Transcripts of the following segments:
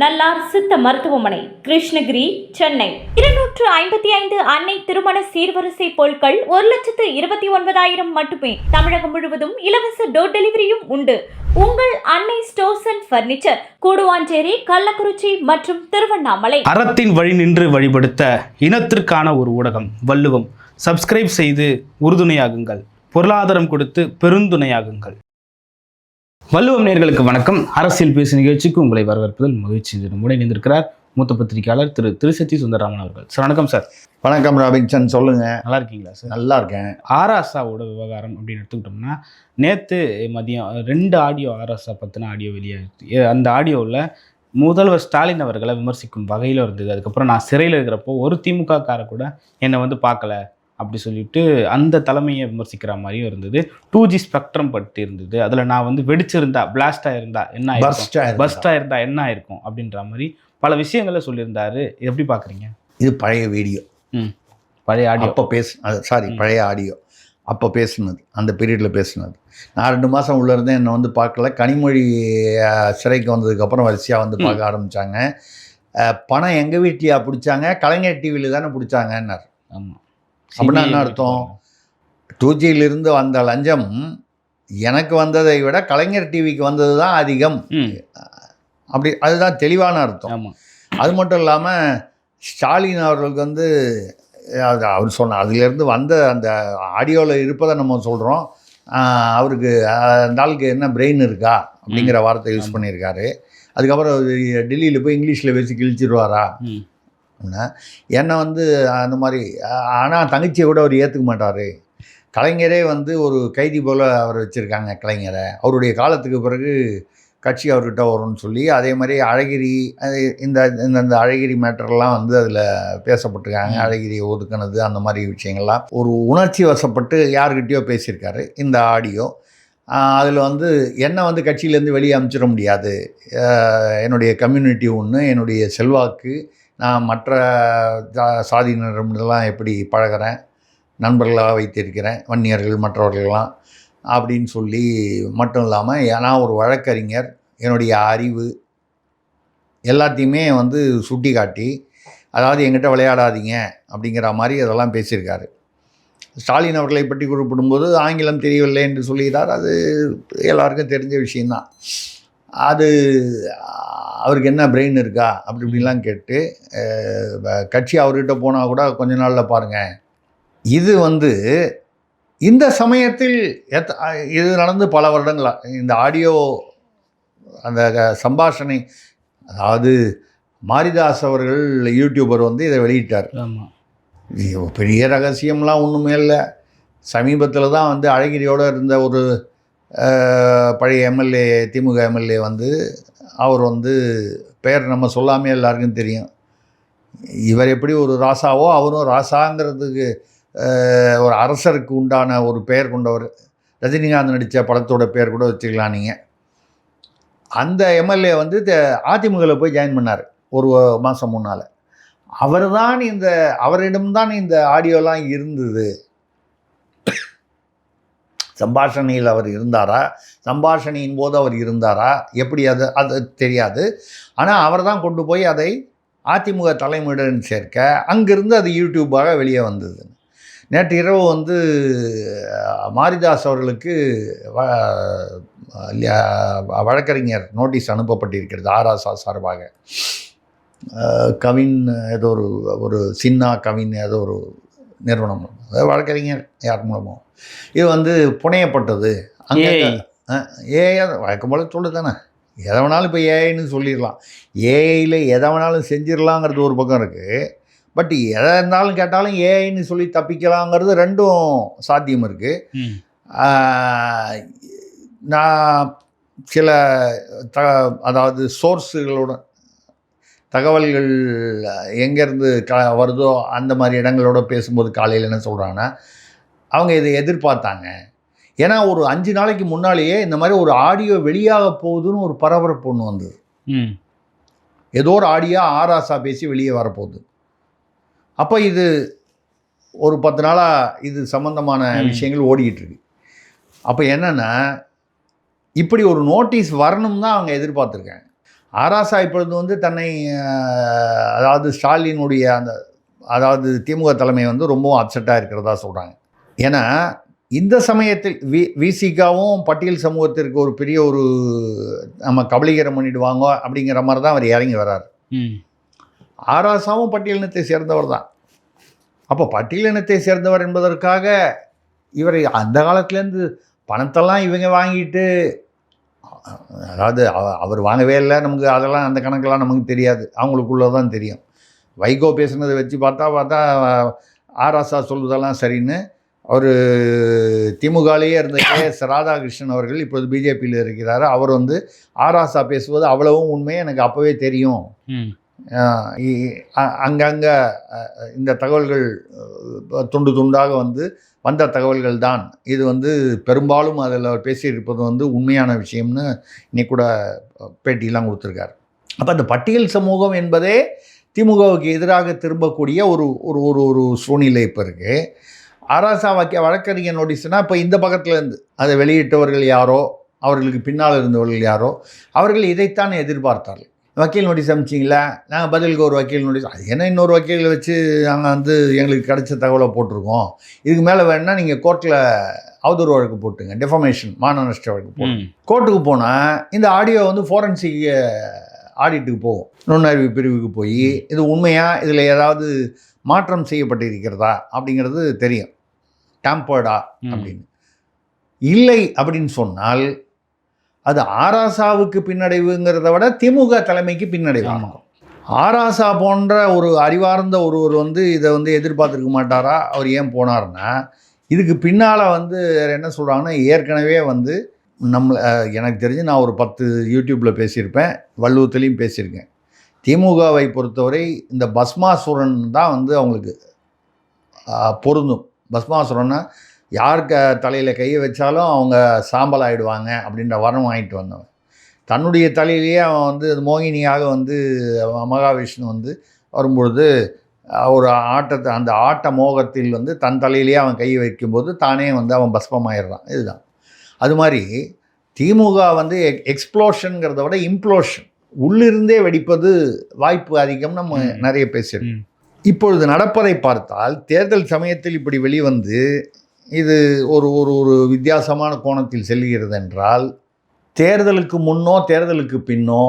நல்லார் சித்த மருத்துவமனை, கிருஷ்ணகிரி, சென்னை. 255 அன்னை திருமண சீர்வரிசை பொருட்கள் 1,29,000 மட்டுமே. தமிழகம் முழுவதும் இலவச டோர் டெலிவரியும் உண்டு. உங்கள் Annai stores and furniture, Guduvanchery, Kallakurichi மற்றும் திருவண்ணாமலை. அறத்தின் வழி நின்று வழிபடுத்த இனத்திற்கான ஒரு ஊடகம் வள்ளுவம். சப்ஸ்கிரைப் செய்து உறுதுணையாகுங்கள். பொருளாதாரம் கொடுத்து பெருந்துணையாகுங்கள். வள்ளுவம் நேயர்களுக்கு வணக்கம். அரசியல் பேசு நிகழ்ச்சிக்கு உங்களை வரவேற்பதில் மகிழ்ச்சி. நம்முடன் இணைந்திருக்கிறார் மூத்த பத்திரிகையாளர் திரு திருசத்தி சுந்தரராமன் அவர்கள். சார் வணக்கம் சார். வணக்கம் ராபின்சன், சொல்லுங்க. நல்லா இருக்கீங்களா சார்? நல்லா இருக்கேன். ஆராசாவோட விவகாரம் அப்படின்னு எடுத்துக்கிட்டோம்னா, நேற்று மதியம் 2 ஆடியோ ஆராசா பற்றின ஆடியோ வெளியாகிடுது. அந்த ஆடியோவில் முதல்வர் ஸ்டாலின் அவர்களை விமர்சிக்கும் வகையில் இருந்தது. அதுக்கப்புறம் நான் சிறையில் இருக்கிறப்போ ஒரு திமுக கார கூட என்னை பார்க்கல அப்படி சொல்லிட்டு அந்த தலைமையை விமர்சிக்கிற மாதிரியும் இருந்தது. 2G ஸ்பெக்ட்ரம் பற்றி இருந்தது. அதில் நான் வெடிச்சிருந்தா, பிளாஸ்ட் ஆயிருந்தா என்ன ஆயிருக்கும், பஸ்ட் ஆயிருந்தா என்ன ஆயிருக்கும் அப்படின்ற மாதிரி பல விஷயங்களை சொல்லியிருந்தாரு. எப்படி பார்க்குறீங்க? இது பழைய வீடியோ, பழைய ஆடியோ. அப்போ பழைய ஆடியோ அப்போ பேசுனது, அந்த பீரியடில் பேசுனது. நான் 2 மாதம் உள்ளே இருந்தேன், என்னை பார்க்கல. கனிமொழி சிறைக்கு வந்ததுக்கப்புறம் வரிசையாக பார்க்க ஆரம்பித்தாங்க. பணம் எங்கள் வீட்லையா பிடிச்சாங்க, கலைஞர் டிவியில் தானே பிடிச்சாங்கன்னார். ஆமாம். அப்படின்னா என்ன அர்த்தம்? 2Gயிலிருந்து வந்த லஞ்சம் எனக்கு வந்ததை விட கலைஞர் டிவிக்கு வந்தது தான் அதிகம். அப்படி அதுதான் தெளிவான அர்த்தம். அது மட்டும் இல்லாமல் ஸ்டாலின் அவர்களுக்கு அவர் சொன்ன அதுலேருந்து வந்த அந்த ஆடியோவில் இருப்பதை நம்ம சொல்கிறோம். அவருக்கு அந்த ஆளுக்கு என்ன பிரெயின் இருக்கா அப்படிங்கிற வார்த்தை யூஸ் பண்ணியிருக்காரு. அதுக்கப்புறம் டெல்லியில் போய் இங்கிலீஷில் பேசி கிழிச்சிருவாரா என்னை அந்த மாதிரி. ஆனால் தங்கச்சியை கூட அவர் ஏற்றுக்க மாட்டார். கலைஞரே ஒரு கைதி போல் அவர் வச்சுருக்காங்க கலைஞரை. அவருடைய காலத்துக்கு பிறகு கட்சி அவர்கிட்ட வரும்னு சொல்லி, அதே மாதிரி அழகிரி, இந்த அழகிரி மேட்டர்லாம் அதில் பேசப்பட்டிருக்காங்க. அழகிரியை ஒதுக்கினது, அந்த மாதிரி விஷயங்கள்லாம் ஒரு உணர்ச்சி வசப்பட்டு யார்கிட்டையோ பேசியிருக்காரு இந்த ஆடியோ. அதில் என்னை கட்சியிலேருந்து வெளியே அனுப்பிச்சிட முடியாது, என்னுடைய கம்யூனிட்டி ஒன்று, என்னுடைய செல்வாக்கு, நான் மற்ற சாதியினரிடம்லாம் எப்படி பழகிறேன், நண்பர்களாக வைத்திருக்கிறேன், வன்னியர்கள் மற்றவர்கள்லாம் அப்படின்னு சொல்லி மட்டும் இல்லாமல், நான் ஒரு வழக்கறிஞர், என்னுடைய அறிவு எல்லாத்தையுமே சுட்டி காட்டி, அதாவது எங்கிட்ட விளையாடாதீங்க அப்படிங்கிற மாதிரி அதெல்லாம் பேசியிருக்காரு. ஸ்டாலின் அவர்களை பற்றி குறிப்பிடும்போது ஆங்கிலம் தெரியவில்லை என்று சொல்லுகிறார். அது எல்லாருக்கும் தெரிஞ்ச விஷயந்தான். அது அவருக்கு என்ன பிரெயின் இருக்கா அப்படி இப்படிலாம் கேட்டு கட்சி அவர்கிட்ட போனால் கூட கொஞ்ச நாளில் பாருங்கள். இது இந்த சமயத்தில் இது நடந்து பல வருடங்களாக இந்த ஆடியோ அந்த சம்பாஷணை, அதாவது மாரிதாஸ் அவர்கள் யூடியூபர் இதை வெளியிட்டார். பெரிய ரகசியம்லாம் ஒன்றுமே இல்லை. சமீபத்தில் தான் அழகிரியோடு இருந்த ஒரு பழைய எம்எல்ஏ, திமுக எம்எல்ஏ அவர் பெயர் நம்ம சொல்லாமே எல்லாருக்கும் தெரியும். இவர் எப்படி ஒரு ராசாவோ அவரும் ராசாங்கிறதுக்கு ஒரு அரசருக்கு உண்டான ஒரு பெயர் கொண்டவர். ரஜினிகாந்த் நடித்த படத்தோட பெயர் கூட வச்சுக்கலாம் நீங்கள். அந்த எம்எல்ஏ அதிமுகவில் போய் ஜாயின் பண்ணார் ஒரு மாதம் முன்னால். அவரிடம்தான் இந்த ஆடியோலாம் இருந்தது. சம்பாஷணையில் அவர் இருந்தாரா, சம்பாஷணையின் போது அவர் இருந்தாரா, எப்படி அது தெரியாது. ஆனால் அவர் தான் கொண்டு போய் அதை அதிமுக தலைமையுடன் சேர்க்க, அங்கிருந்து அது யூடியூப்பாக வெளியே வந்தது. நேற்று இரவு மாரிதாஸ் அவர்களுக்கு வழக்கறிஞர் நோட்டீஸ் அனுப்பப்பட்டிருக்கிறது ஆராசா சார்பாக. கவின் ஏதோ ஒரு சின்னா கவின் ஏதோ ஒரு நிறுவனம், வழக்கறிஞர் யார் மூலமோ இது புனையப்பட்டது. அங்கே வழக்கம் போல சொல்லு தானே, எதை வேணாலும் இப்போ ஏஐன்னு சொல்லிடலாம். ஏஐயில் எதை வேணாலும் செஞ்சிடலாங்கிறது ஒரு பக்கம் இருக்குது. பட் எதை இருந்தாலும் கேட்டாலும் ஏஐன்னு சொல்லி தப்பிக்கலாங்கிறது ரெண்டும் சாத்தியம் இருக்குது. நான் சில அதாவது சோர்ஸுகளோட தகவல்கள் எங்கேருந்து வருதோ அந்த மாதிரி இடங்களோட பேசும்போது காலையில் என்ன சொல்கிறாங்கன்னா, அவங்க இதை எதிர்பார்த்தாங்க. ஏன்னா ஒரு 5 நாளைக்கு முன்னாலேயே இந்த மாதிரி ஒரு ஆடியோ வெளியாக போகுதுன்னு ஒரு பரபரப்பு ஒன்று வந்தது. ஏதோ ஒரு ஆடியோ ஆராசா பேசி வெளியே வரப்போகுது. அப்போ இது ஒரு 10 நாளாக இது சம்மந்தமான விஷயங்கள் ஓடிக்கிட்டு இருக்கு. அப்போ என்னென்னா, இப்படி ஒரு நோட்டீஸ் வரணும் தான் அவங்க எதிர்பார்த்துருக்காங்க. ஆராசா இப்பொழுது வந்து தன்னை அதாவது ஸ்டாலினுடைய அதாவது திமுக தலைமை வந்து ரொம்பவும் அப்செட்டாக இருக்கிறதா சொல்கிறாங்க. ஏன்னா இந்த சமயத்தில் விசிகாவும் பட்டியல் சமூகத்திற்கு ஒரு பெரிய ஒரு நம்ம கபலீகரம் பண்ணிடுவாங்க அப்படிங்கிற மாதிரி தான் அவர் இறங்கி வர்றார். ஆராசாவும் பட்டியலினத்தை சேர்ந்தவர் தான். அப்போ பட்டியலினத்தை சேர்ந்தவர் என்பதற்காக இவர் அந்த காலத்துலேருந்து பணத்தெல்லாம் இவங்க வாங்கிட்டு, அதாவது அவர் வாங்கவே இல்லை, நமக்கு அதெல்லாம் அந்த கணக்கெல்லாம் நமக்கு தெரியாது, அவங்களுக்குள்ள தான் தெரியும். வைகோ பேசுனதை வச்சு பார்த்தா ஆராசா சொல்வதெல்லாம் சரின்னு அவர் திமுகலேயே இருந்த KS ராதாகிருஷ்ணன் அவர்கள் இப்போது பிஜேபியில் இருக்கிறார். அவர் வந்து ஆராசா பேசுவது அவ்வளவும் உண்மையை எனக்கு அப்போவே தெரியும், அங்கங்கே இந்த தகவல்கள் துண்டு துண்டாக வந்த தகவல்கள் தான், இது வந்து பெரும்பாலும் அதில் பேசியிருப்பது வந்து உண்மையான விஷயம்னு இன்னைக்கு கூட பேட்டியெல்லாம் கொடுத்துருக்காரு. அப்போ அந்த பட்டியல் சமூகம் என்பதே திமுகவுக்கு எதிராக திரும்பக்கூடிய ஒரு ஒரு ஒரு ஒரு சூழ்நிலை இப்போ இருக்குது. ஆராசா வழக்கறிஞர் நோட்டீஸ்னால் இப்போ இந்த பக்கத்துலேருந்து அதை வெளியிட்டவர்கள் யாரோ, அவர்களுக்கு பின்னால் இருந்தவர்கள் யாரோ, அவர்கள் இதைத்தான் எதிர்பார்த்தார்கள். வக்கீல் நோட்டீஸ் அனுப்பிச்சிங்களா, நாங்கள் பதிலுக்கு ஒரு வக்கீல் நோட்டீஸ், அது என்ன இன்னொரு வக்கீலை வச்சு நாங்கள் எங்களுக்கு கிடைச்ச தகவலை போட்டிருக்கோம், இதுக்கு மேலே வேணுன்னா நீங்கள் கோர்ட்டில் அவதூறு வழக்கு போட்டுங்க, டெஃபமேஷன் மான நஷ்ட வழக்கு போட்டு கோர்ட்டுக்கு போனால் இந்த ஆடியோ ஃபோரன்சிக் ஆடிட்டுக்கு போகும், நுண்ணறிவு பிரிவுக்கு போய் இது உண்மையாக இதில் ஏதாவது மாற்றம் செய்யப்பட்டிருக்கிறதா அப்படிங்கிறது தெரியும், டேம்பர்டா அப்படின்னு. இல்லை அப்படின்னு சொன்னால் அது ஆராசாவுக்கு பின்னடைவுங்கிறத விட திமுக தலைமைக்கு பின்னடைவு. ஆராசா போன்ற ஒரு அறிவார்ந்த ஒருவர் இதை எதிர்பார்த்துருக்க மாட்டாரா, அவர் ஏன் போனார்னா இதுக்கு பின்னால் என்ன சொல்கிறாங்கன்னா, ஏற்கனவே எனக்கு தெரிஞ்சு நான் ஒரு 10 யூடியூப்பில் பேசியிருப்பேன், வள்ளுவத்துலேயும் பேசியிருக்கேன். திமுகவை பொறுத்தவரை இந்த பஸ்மாசுரன் தான் அவங்களுக்கு பொருந்தும். பஸ்மாசுரன்னா யார் தலையில் கையை வச்சாலும் அவங்க சாம்பல் ஆகிடுவாங்க அப்படின்ற வரம் வாங்கிட்டு வந்தவன். தன்னுடைய தலையிலேயே அவன் மோகினியாக மகாவிஷ்ணு வரும்பொழுது ஒரு ஆட்டத்தை, அந்த ஆட்ட மோகத்தில் தன் தலையிலேயே அவன் கையை வைக்கும்போது தானே அவன் பஸ்பமாயிடுறான். இதுதான் அது மாதிரி திமுக எக்ஸ்ப்ளோஷனுங்கிறத விட இம்ப்ளோஷன், உள்ளிருந்தே வெடிப்பது வாய்ப்பு அதிகம். நம்ம நிறைய பேசியிருக்கோம். இப்பொழுது நடப்பதை பார்த்தால் தேர்தல் சமயத்தில் இப்படி வெளிவந்து இது ஒரு ஒரு ஒரு வித்தியாசமான கோணத்தில் செல்கிறது என்றால், தேர்தலுக்கு முன்னோ தேர்தலுக்கு பின்னோ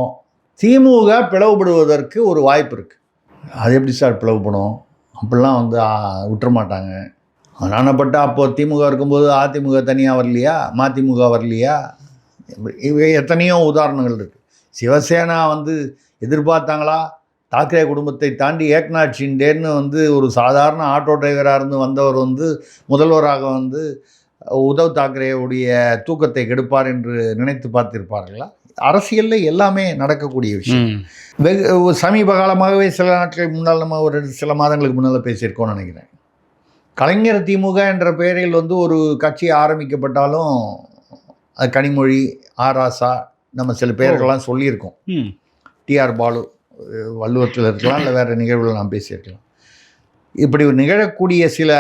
திமுக பிளவுபடுவதற்கு ஒரு வாய்ப்பு இருக்குது. அது எப்படி சார் பிளவுபடும், அப்படிலாம் விட்டுற மாட்டாங்க. நானப்பட்ட அப்போது திமுக இருக்கும்போது அதிமுக தனியாக வரலையா, மதிமுக வரலையா, இவை எத்தனையோ உதாரணங்கள் இருக்குது. சிவசேனா எதிர்பார்த்தாங்களா, தாக்கரே குடும்பத்தை தாண்டி ஏக்நாத் ஷிண்டேன்னு ஒரு சாதாரண ஆட்டோ டிரைவராக இருந்து வந்தவர் முதல்வராக உத்தவ் தாக்கரேவுடைய தூக்கத்தை கெடுப்பார் என்று நினைத்து பார்த்திருப்பார்களா? அரசியலில் எல்லாமே நடக்கக்கூடிய விஷயம். சமீப காலமாகவே சில நாட்களுக்கு முன்னால், நம்ம ஒரு சில மாதங்களுக்கு முன்னால் பேசியிருக்கோம்னு நினைக்கிறேன். கலைஞர் திமுக என்ற பெயரில் ஒரு கட்சி ஆரம்பிக்கப்பட்டாலும் அது கனிமொழி, ஆராசா, நம்ம சில பேர்கள்லாம் சொல்லியிருக்கோம். டிஆர் பாலு வள்ளுவத்தில் இருக்கலாம், இல்லை வேறு நிகழ்வுகள் நாம் பேசியிருக்கலாம். இப்படி நிகழக்கூடிய சில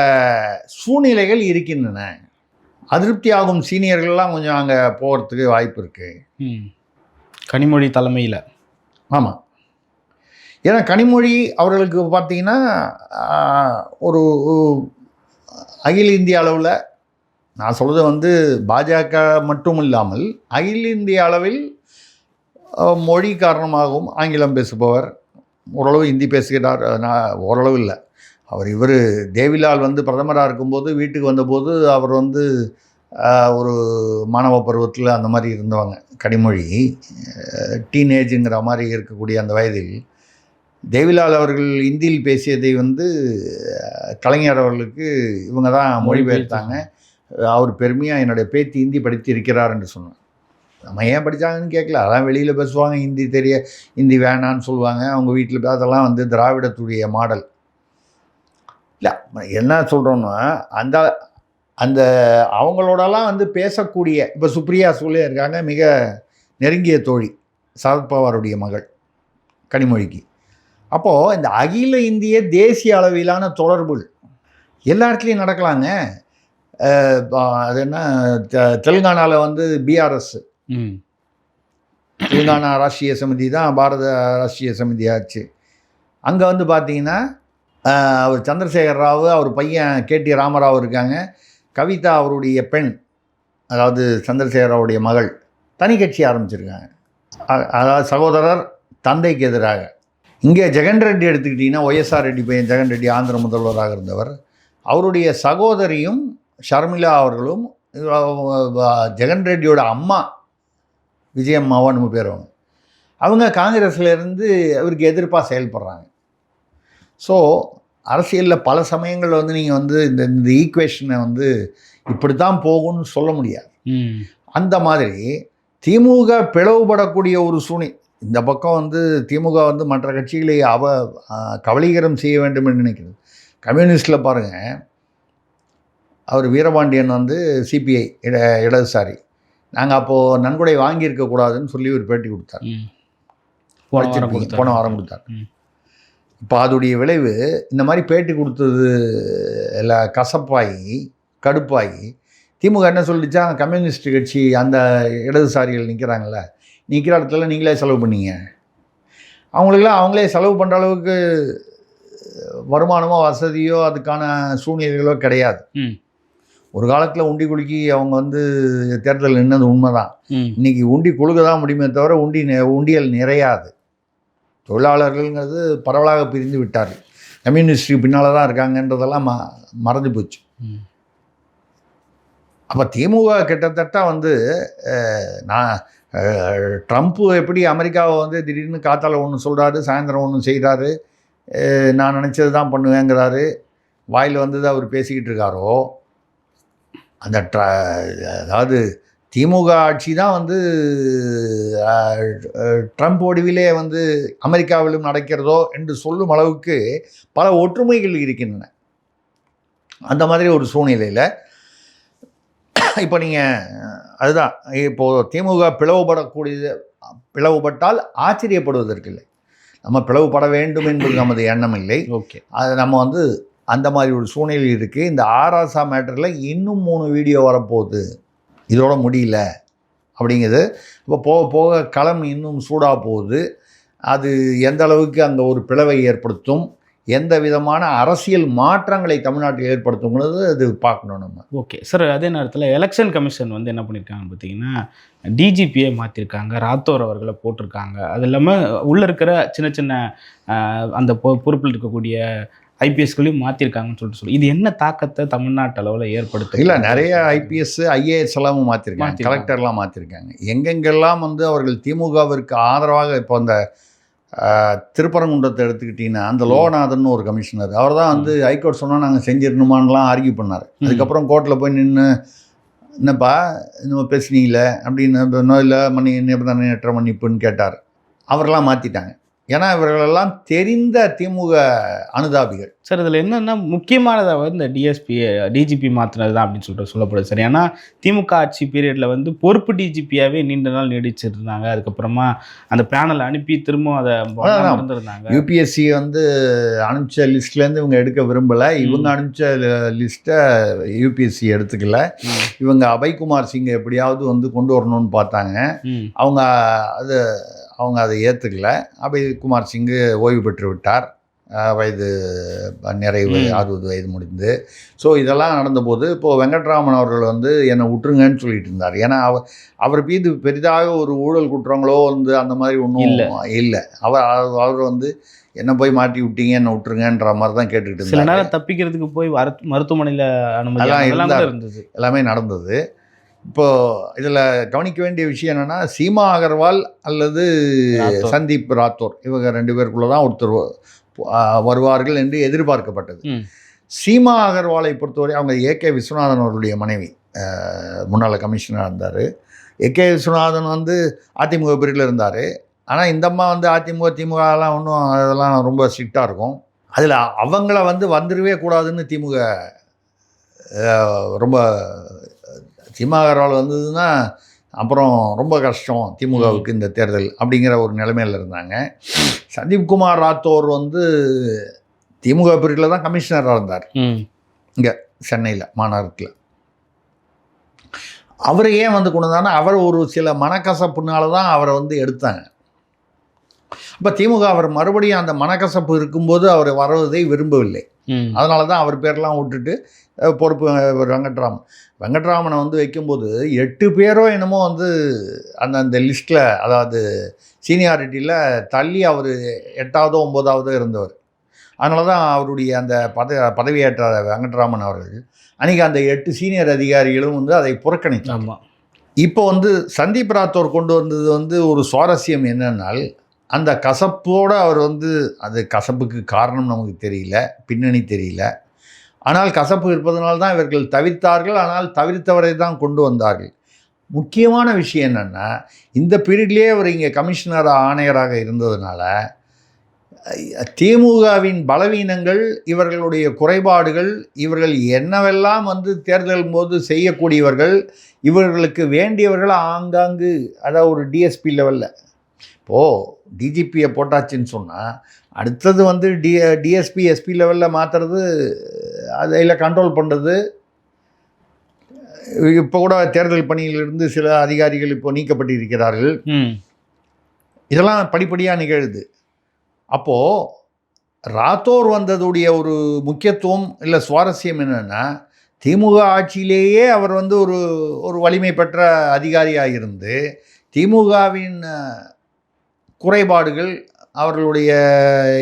சூழ்நிலைகள் இருக்கின்றன. அதிருப்தியாகும் சீனியர்கள்லாம் கொஞ்சம் அங்கே போகிறதுக்கு வாய்ப்பு இருக்குது கனிமொழி தலைமையில். ஆமாம், ஏன்னா கனிமொழி அவர்களுக்கு பார்த்திங்கன்னா ஒரு அகில இந்திய அளவில், நான் சொல்கிறது பாஜக மட்டும் இல்லாமல் அகில இந்திய அளவில் மொழி காரணமாகவும் ஆங்கிலம் பேசுபவர், ஓரளவு ஹிந்தி பேசுகிறார், ஓரளவு இல்லை, இவர் தேவிலால் பிரதமராக இருக்கும்போது வீட்டுக்கு வந்தபோது அவர் ஒரு மாணவ பருவத்தில் அந்த மாதிரி இருந்தவங்க. கனிமொழி டீனேஜுங்கிற மாதிரி இருக்கக்கூடிய அந்த வயதில் தேவிலால் அவர்கள் இந்தியில் பேசியதை கலைஞர் அவர்களுக்கு இவங்க தான் மொழிபெயர்த்தாங்க. அவர் பெருமையாக என்னுடைய பேத்தி ஹிந்தி படித்து இருக்கிறார் என்று சொன்னார். நம்ம ஏன் படித்தாங்கன்னு கேட்கல, அதான் வெளியில் பேசுவாங்க, ஹிந்தி வேணான்னு சொல்லுவாங்க, அவங்க வீட்டில் அதெல்லாம் திராவிடத்துடைய மாடல் இல்லை. என்ன சொல்கிறோன்னா, அந்த அந்த அவங்களோடலாம் பேசக்கூடிய, இப்போ சுப்ரியா சூலே இருக்காங்க, மிக நெருங்கிய தோழி, சரத்பவாருடைய மகள் கனிமொழிக்கு. அப்போது இந்த அகில இந்திய தேசிய அளவிலான தொடர்புகள் எல்லா இடத்துலையும் நடக்கலாங்க. அது என்ன, தெலுங்கானாவில் பிஆர்எஸ், தெலுங்கானா ராஷ்ட்ரிய சமிதி தான் பாரத ராஷ்ட்ரிய சமிதி ஆச்சு. அங்கே வந்து பார்த்தீங்கன்னா அவர் சந்திரசேகர ராவ், அவர் பையன் கேடி ராமராவ் இருக்காங்க, கவிதா அவருடைய பெண், அதாவது சந்திரசேகர ராவுடைய மகள், தனி கட்சி ஆரம்பிச்சிருக்காங்க. அதாவது சகோதரர் தந்தைக்கு எதிராக. இங்கே ஜெகன் ரெட்டி எடுத்துக்கிட்டிங்கன்னா, ஒய்எஸ்ஆர் ரெட்டி பையன் ஜெகன் ரெட்டி ஆந்திர முதல்வராக இருந்தவர், அவருடைய சகோதரியும் ஷர்மிளா அவர்களும் ஜெகன் ரெட்டியோட அம்மா விஜயம்மாவோ நம்ம பேர் அவங்க காங்கிரஸ்லேருந்து அவருக்கு எதிர்ப்பாக செயல்படுறாங்க. ஸோ அரசியலில் பல சமயங்களில் வந்து நீங்கள் வந்து இந்த ஈக்குவேஷனை வந்து இப்படி தான் போகும்னு சொல்ல முடியாது. அந்த மாதிரி திமுக பிளவுபடக்கூடிய ஒரு சூழ்நிலை. இந்த பக்கம் வந்து திமுக வந்து மற்ற கட்சிகளை கபலீகரம் செய்ய வேண்டும் என்று நினைக்கிறது. கம்யூனிஸ்டில் பாருங்கள், அவர் வீரபாண்டியன் வந்து சிபிஐ இடதுசாரி, நாங்கள் அப்போது நன்கொடை வாங்கியிருக்கக்கூடாதுன்னு சொல்லி ஒரு பேட்டி கொடுத்தார், போன வாரம் கொடுத்தார். இப்போ அதோடைய விளைவு இந்த மாதிரி பேட்டி கொடுத்தது எல்லாம் கசப்பாகி கடுப்பாகி திமுக என்ன சொல்லிச்சா, கம்யூனிஸ்ட் கட்சி அந்த இடதுசாரிகள் நிற்கிறாங்கள்ல, நிற்கிற இடத்துல நீங்களே செலவு பண்ணீங்க, அவங்களுக்கெல்லாம் அவங்களே செலவு பண்ணுற அளவுக்கு வருமானமோ வசதியோ அதுக்கான சூழ்நிலைகளோ கிடையாது. ஒரு காலத்தில் உண்டி குலுக்கி அவங்க வந்து தேர்தல் நின்னது உண்மைதான். இன்றைக்கி உண்டி குலுக்க தான் முடியுமே தவிர உண்டியல் நிறையாது. தொழிலாளர்கள்ங்கிறது பரவலாக பிரிந்து விட்டார்கள். கம்யூனிஸ்டுக்கு பின்னால் தான் இருக்காங்கன்றதெல்லாம் மறந்து போச்சு. அப்போ திமுக கிட்டத்தட்ட வந்து ட்ரம்ப்பு எப்படி அமெரிக்காவை வந்து திடீர்னு காத்தால ஒன்று சொல்கிறாரு, சாயந்தரம் ஒன்று செய்கிறாரு, நான் நினச்சது தான் பண்ணுவேங்கிறாரு, வாயில் வந்தது அவர் பேசிக்கிட்டு இருக்காரோ, அந்த அதாவது திமுக ஆட்சி தான் வந்து ட்ரம்ப் ஒடுவிலே வந்து அமெரிக்காவிலும் நடக்கிறதோ என்று சொல்லும் அளவுக்கு பல ஒற்றுமைகள் இருக்கின்றன. அந்த மாதிரி ஒரு சூழ்நிலையில் இப்போ நீங்கள் அதுதான், இப்போது திமுக பிளவுபட்டால் ஆச்சரியப்படுவதற்கு இல்லை. நம்ம பிளவுபட வேண்டும் என்பது நமது எண்ணம் இல்லை. ஓகே, அது நம்ம வந்து அந்த மாதிரி ஒரு சூழ்நிலை இருக்குது. இந்த ஆராசா மேட்டரில் இன்னும் 3 வீடியோ வரப்போகுது, இதோட முடியல அப்படிங்கிறது. இப்போ போக போக களம் இன்னும் சூடாக போகுது. அது எந்த அளவுக்கு அந்த ஒரு பிளவை ஏற்படுத்தும், எந்த விதமான அரசியல் மாற்றங்களை தமிழ்நாட்டில் ஏற்படுத்துங்கிறது அது பார்க்கணும் நம்ம. ஓகே சார், அதே நேரத்தில் எலெக்ஷன் கமிஷன் வந்து என்ன பண்ணியிருக்காங்கன்னு பார்த்தீங்கன்னா, டிஜிபியை மாற்றிருக்காங்க, ராத்தோர் அவர்களை போட்டிருக்காங்க. அது இல்லாமல் உள்ளே இருக்கிற சின்ன சின்ன அந்த பொறுப்பில் இருக்கக்கூடிய ஐபிஎஸ்களையும் மாற்றிருக்காங்கன்னு சொல்லி இது என்ன தாக்கத்தை தமிழ்நாட்டு அளவில் ஏற்படுத்தும்? இல்லை, நிறைய ஐபிஎஸ் ஐஏஎஸ் எல்லாம் மாற்றிருக்காங்க, கலெக்டர்லாம் மாற்றிருக்காங்க. எங்கெங்கெல்லாம் வந்து அவர்கள் திமுகவிற்கு ஆதரவாக, இப்போ அந்த திருப்பரங்குன்றத்தை எடுத்துக்கிட்டிங்கன்னா அந்த லோகநாதன் ஒரு கமிஷனர், அவர் தான் வந்து ஹைகோர்ட் சொன்னால் நாங்கள் செஞ்சிடணுமான்லாம் ஆர்கியூ பண்ணார். அதுக்கப்புறம் கோர்ட்டில் போய் நின்று என்னப்பா நம்ம பேசுனீங்களே அப்படின்னு, இல்லை நிபந்தனையற்ற மன்னிப்புன்னு கேட்டார். அவரெல்லாம் மாற்றிட்டாங்க. ஏன்னா இவர்களெல்லாம் தெரிந்த திமுக அனுதாபிகள். சார், இதில் என்னென்னா முக்கியமானதாக இந்த டிஜிபி மாற்றினது தான் அப்படின்னு சொல்லிட்டு சொல்லப்படுது சார். ஏன்னா திமுக ஆட்சி பீரியடில் வந்து பொறுப்பு டிஜிபியாகவே நீண்ட நாள் நீடிச்சிருந்தாங்க. அதுக்கப்புறமா அந்த பேனல் அனுப்பி திரும்ப அதை மறந்துருந்தாங்க. யூபிஎஸ்சி வந்து அனுப்பிச்ச லிஸ்ட்லேருந்து இவங்க எடுக்க விரும்பலை. இவங்க அனுப்பிச்ச லிஸ்ட்டை யூபிஎஸ்சி எடுத்துக்கல. இவங்க அபய்குமார் சிங்கை எப்படியாவது வந்து கொண்டு வரணும்னு பார்த்தாங்க. அவங்க அதை ஏற்றுக்கல. அபய்குமார் சிங்கு ஓய்வு பெற்று விட்டார், வயது நிறைவு 60 வயது முடிந்து. ஸோ இதெல்லாம் நடந்தபோது இப்போது வெங்கட்ராமன் அவர்கள் வந்து என்னை விட்டுருங்கன்னு சொல்லிட்டு இருந்தார். ஏன்னா அவர் மீது பெரிதாக ஒரு ஊழல் குற்றங்களோ வந்து அந்த மாதிரி ஒன்றும் இல்லை. அவர் வந்து என்ன போய் மாட்டி விட்டீங்க, என்ன விட்டுருங்கன்ற மாதிரி தான் கேட்டுக்கிட்டு இருந்தார். சில நேரம் தப்பிக்கிறதுக்கு போய் மருத்துவமனையில் அனுமதி இருந்தது, எல்லாமே நடந்தது. இப்போது இதில் கவனிக்க வேண்டிய விஷயம் என்னென்னா, சீமா அகர்வால் அல்லது சந்தீப் ராத்தோர் இவங்க 2 பேருக்குள்ளே தான் ஒருத்தர் வருவார்கள் என்று எதிர்பார்க்கப்பட்டது. சீமா அகர்வாலை பொறுத்தவரை அவங்க ஏகே விஸ்வநாதன் அவர்களுடைய மனைவி, முன்னாள் கமிஷனராக இருந்தார். ஏகே விஸ்வநாதன் வந்து அதிமுக பிரிவில் இருந்தார். ஆனால் இந்த அம்மா வந்து திமுகலாம் ஒன்றும் அதெல்லாம் ரொம்ப ஸ்ட்ரிக்டாக இருக்கும். அதில் அவங்கள வந்து வந்துடவே கூடாதுன்னு திமுக ரொம்ப, சீமா அகர்வால் வந்ததுன்னா அப்புறம் ரொம்ப கஷ்டம் திமுகவுக்கு இந்த தேர்தல் அப்படிங்கிற ஒரு நிலைமையில் இருந்தாங்க. சந்தீப்குமார் ராத்தோர் வந்து திமுக பிரிவில் தான் கமிஷனராக இருந்தார் இங்கே சென்னையில் மாநகரத்தில். அவரை ஏன் வந்து கொண்டு வந்தாங்கன்னா அவர் ஒரு சில மனக்கசப்புனால தான் அவரை வந்து எடுத்தாங்க. அப்போ திமுக அவர் மறுபடியும் அந்த மனக்கசப்பு இருக்கும்போது அவர் வருவதை விரும்பவில்லை. அதனால தான் அவர் பேரெலாம் விட்டுட்டு பொறுப்பு வெங்கட்ராமனை வந்து வைக்கும்போது 8 பேரோ என்னமோ வந்து அந்த லிஸ்ட்டில், அதாவது சீனியாரிட்டியில் தள்ளி அவர் 8ஆவதோ 9ஆவதோ இருந்தவர். அதனால தான் அவருடைய அந்த பதவியேற்ற வெங்கட்ராமன் அவர்கள் அன்றைக்கி அந்த 8 சீனியர் அதிகாரிகளும் வந்து அதை புறக்கணித்தாங்க. இப்போ வந்து சந்தீப் ராத்தோர் கொண்டு வந்தது வந்து ஒரு சுவாரஸ்யம் என்னன்னால், அந்த கசப்போடு அவர் வந்து, அது கசப்புக்கு காரணம் நமக்கு தெரியல, பின்னணி தெரியல, ஆனால் கசப்பு இருப்பதனால தான் இவர்கள் தவிர்த்தார்கள். ஆனால் தவிர்த்தவரை தான் கொண்டு வந்தார்கள். முக்கியமான விஷயம் என்னென்னா, இந்த பீரியட்லேயே அவர் இங்கே கமிஷனர் ஆணையராக இருந்ததுனால திமுகவின் பலவீனங்கள், இவர்களுடைய குறைபாடுகள், இவர்கள் என்னவெல்லாம் வந்து தேர்தல் போது செய்யக்கூடியவர்கள், இவர்களுக்கு வேண்டியவர்கள் ஆங்காங்கு, அதாவது ஒரு டிஎஸ்பி லெவலில் இப்போது டிஜிபியை போட்டாச்சுன்னு சொன்னால் அடுத்தது வந்து டிஎஸ்பி எஸ்பி லெவலில் மாற்றுறது, அதில் கண்ட்ரோல் பண்ணுறது. இப்போ கூட தேர்தல் பணியிலிருந்து சில அதிகாரிகள் இப்போ நீக்கப்பட்டிருக்கிறார்கள். இதெல்லாம் படிப்படியாக நிகழுது. அப்போது ராத்தோர் வந்ததுடைய ஒரு முக்கியத்துவம் இல்லை சுவாரஸ்யம் என்னென்னா, திமுக ஆட்சியிலேயே அவர் வந்து ஒரு வலிமை பெற்ற அதிகாரியாக இருந்து திமுகவின் குறைபாடுகள், அவர்களுடைய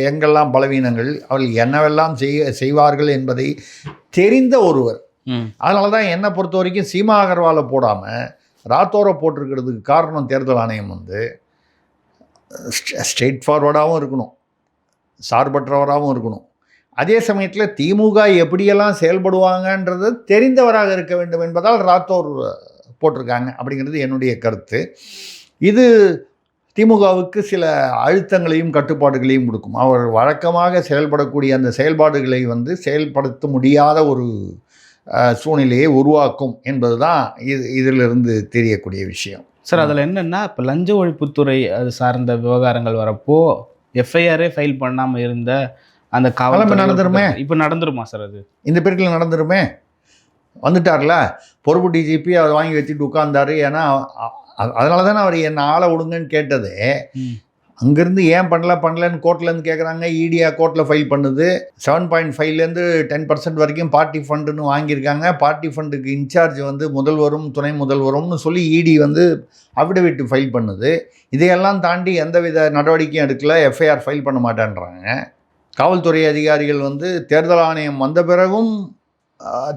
எங்கெல்லாம் பலவீனங்கள், அவர்கள் என்னவெல்லாம் செய்வார்கள் என்பதை தெரிந்த ஒருவர். அதனால தான் என்னை பொறுத்த வரைக்கும் சீமா அகர்வாலை போடாமல் ராத்தோரை போட்டிருக்கிறதுக்கு காரணம், தேர்தல் ஆணையம் வந்து ஸ்ட்ரெயிட் ஃபார்வர்டாகவும் இருக்கணும், சார்பற்றவராகவும் இருக்கணும், அதே சமயத்தில் திமுக எப்படியெல்லாம் செயல்படுவாங்கன்றது தெரிந்தவராக இருக்க வேண்டும் என்பதால் ராத்தோர் போட்டிருக்காங்க அப்படிங்கிறது என்னுடைய கருத்து. இது திமுகவுக்கு சில அழுத்தங்களையும் கட்டுப்பாடுகளையும் கொடுக்கும். அவர் வழக்கமாக செயல்படக்கூடிய அந்த செயல்பாடுகளை வந்து செயல்படுத்த முடியாத ஒரு சூழ்நிலையை உருவாக்கும் என்பது தான் இதிலிருந்து தெரியக்கூடிய விஷயம். சார், அதில் என்னென்னா, இப்போ லஞ்ச ஒழிப்புத்துறை அது சார்ந்த விவகாரங்கள் வரப்போ எஃப்ஐஆரே ஃபைல் பண்ணாமல் இருந்த அந்த காவல் நடந்துருமே. இப்போ நடந்துருமா சார்? அது இந்த பீரியடில் நடந்துருமே. வந்துட்டார்ல பொறுப்பு டிஜிபி, அதை வாங்கி வச்சுட்டு உட்கார்ந்தாரு. ஏன்னா அதனால தானே அவர் என்ன ஆளை விடுங்கன்னு கேட்டது. அங்கேருந்து ஏன் பண்ணலன்னு கோர்ட்லேருந்து கேட்குறாங்க. இடியா கோர்ட்டில் ஃபைல் பண்ணுது. 7.5லேருந்து 10% வரைக்கும் பார்ட்டி ஃபண்டுன்னு வாங்கியிருக்காங்க. பார்ட்டி ஃபண்டுக்கு இன்சார்ஜ் வந்து முதல்வரும் துணை முதல்வரும்னு சொல்லி இடி வந்து அஃபிடவிட் ஃபைல் பண்ணுது. இதையெல்லாம் தாண்டி எந்தவித நடவடிக்கையும் எடுக்கல, எஃப்ஐஆர் ஃபைல் பண்ண மாட்டேன்றாங்க. காவல்துறை அதிகாரிகள் வந்து தேர்தல் ஆணையம் வந்த பிறகும்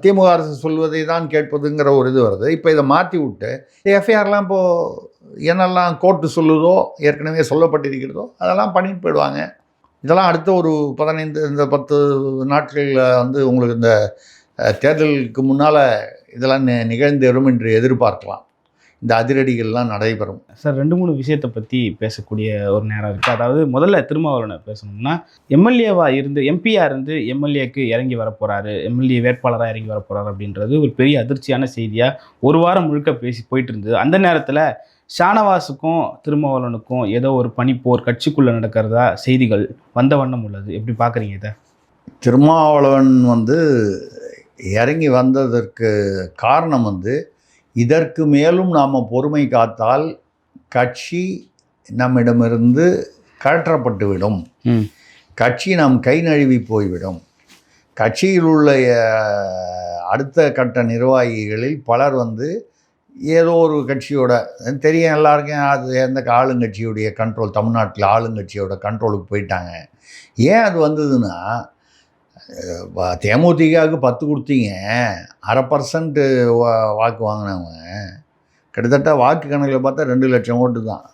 திமுக அரசு சொல்வதை தான் கேட்பதுங்கிற ஒரு இது வருது. இப்போ இதை மாற்றி விட்டு எஃப்ஐஆர்லாம் இப்போது என்னெல்லாம் கோர்ட்டு சொல்லுதோ, ஏற்கனவே சொல்லப்பட்டிருக்கிறதோ அதெல்லாம் பண்ணிட்டு போயிடுவாங்க. இதெல்லாம் அடுத்த ஒரு 10 நாட்களில் வந்து உங்களுக்கு இந்த தேர்தலுக்கு முன்னால் இதெல்லாம் நிகழ்ந்தேறும் என்று எதிர்பார்க்கலாம். இந்த அதிரடிகள்லாம் நடைபெறும். சார், 2-3 விஷயத்தை பற்றி பேசக்கூடிய ஒரு நேரம் இருக்குது. அதாவது முதல்ல திருமாவளவனை பேசணும்னா, எம்எல்ஏவாக இருந்து எம்பியாக இருந்து எம்எல்ஏக்கு இறங்கி வரப்போகிறாரு, எம்எல்ஏ வேட்பாளராக இறங்கி வரப்போகிறாரு அப்படின்றது ஒரு பெரிய அதிர்ச்சியான செய்தியாக ஒரு வாரம் முழுக்க பேசி போயிட்டு இருந்தது. அந்த நேரத்தில் ஷானவாஸுக்கும் திருமாவளவனுக்கும் ஏதோ ஒரு பனிப்போர் கட்சிக்குள்ளே நடக்கிறதா செய்திகள் வந்த வண்ணம் உள்ளது. எப்படி பார்க்குறீங்க இதை? திருமாவளவன் வந்து இறங்கி வந்ததற்கு காரணம் வந்து, இதற்கு மேலும் நாம் பொறுமை காத்தால் கட்சி நம்மிடமிருந்து கழற்றப்பட்டுவிடும், கட்சி நம் கை நழுவி போய்விடும், கட்சியில் உள்ள அடுத்த கட்ட நிர்வாகிகளில் பலர் வந்து ஏதோ ஒரு கட்சியோட, தெரியும் எல்லாருக்கும், அது எந்த ஆளுங்கட்சியுடைய கண்ட்ரோல், தமிழ்நாட்டில் ஆளுங்கட்சியோட கண்ட்ரோலுக்கு போயிட்டாங்க. ஏன் அது வந்ததுன்னா, தேமுதிகவுக்கு 10 கொடுத்தீங்க, 1/2% வாக்கு வாங்கினவங்க கிட்டத்தட்ட வாக்கு கணக்கில் பார்த்தா 2 லட்சம் ஓட்டு தான்.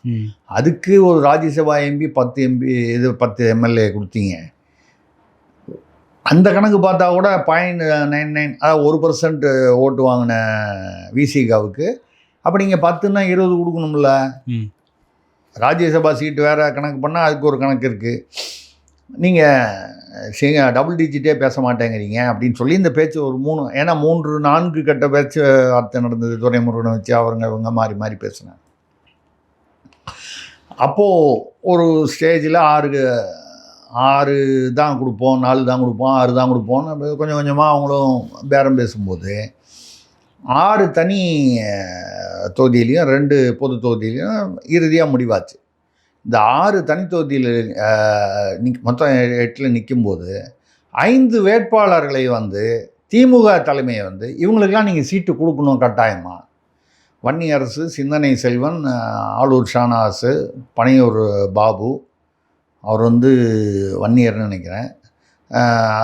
அதுக்கு ஒரு ராஜ்யசபா எம்பி 10 எம்எல்ஏ கொடுத்தீங்க. அந்த கணக்கு பார்த்தா கூட 0.99, அதாவது 1% ஓட்டு வாங்கின விசிகாவுக்கு. அப்போ நீங்கள் 10ன்னா 20 கொடுக்கணும்ல. ராஜ்யசபா சீட்டு வேறு கணக்கு பண்ணால் அதுக்கு ஒரு கணக்கு இருக்குது. நீங்கள் டபுள் டிஜிட்டே பேச மாட்டேங்கிறீங்க அப்படின்னு சொல்லி இந்த பேச்சு ஒரு 3-4 கட்ட பேச்சு வார்த்தை நடந்தது. துரைமுருகனை வச்சு இவங்க மாறி மாறி பேசினாங்க. அப்போது ஒரு ஸ்டேஜில் 6 தான் கொடுப்போம், 4 தான் கொடுப்போம், 6 தான் கொடுப்போம்னு கொஞ்சம் கொஞ்சமாக அவங்களும் பேரம் பேசும்போது 6 தனி தொகுதியிலையும் 2 பொது தொகுதியிலையும் இறுதியாக முடிவாச்சு. இந்த 6 தனி தொகுதியில் மொத்தம் 8ல் நிற்கும்போது 5 வேட்பாளர்களை வந்து திமுக தலைமையை வந்து இவங்களுக்கெல்லாம் நீங்கள் சீட்டு கொடுக்கணும் கட்டாயமா. வன்னியரசு, சிந்தனை செல்வன், ஆளூர் ஷானவாஸ், பனையூர் பாபு, அவர் வந்து வன்னியர்னு நினைக்கிறேன்,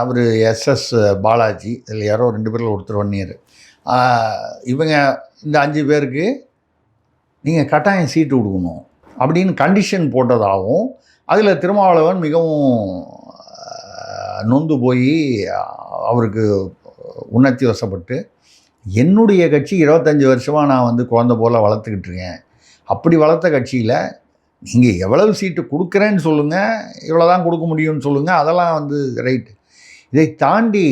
அவர் எஸ்எஸ் பாலாஜி, இதில் யாரோ 2 பேரில் ஒருத்தர் வன்னியர். இவங்க இந்த 5 பேருக்கு நீங்கள் கட்டாயம் சீட்டு கொடுக்கணும் அப்படின்னு கண்டிஷன் போட்டதாகவும், அதில் திருமாவளவன் மிகவும் நொந்து போய் அவருக்கு உணர்ச்சி வசப்பட்டு, என்னுடைய கட்சி 25 வருஷமாக நான் வந்து குழந்தை போல் வளர்த்துக்கிட்டு இருக்கேன், அப்படி வளர்த்த கட்சியில் நீங்கள் எவ்வளவு சீட்டு கொடுக்குறேன்னு சொல்லுங்கள், இவ்வளோ தான் கொடுக்க முடியும்னு சொல்லுங்கள், அதெல்லாம் வந்து ரைட்டு. இதை தாண்டி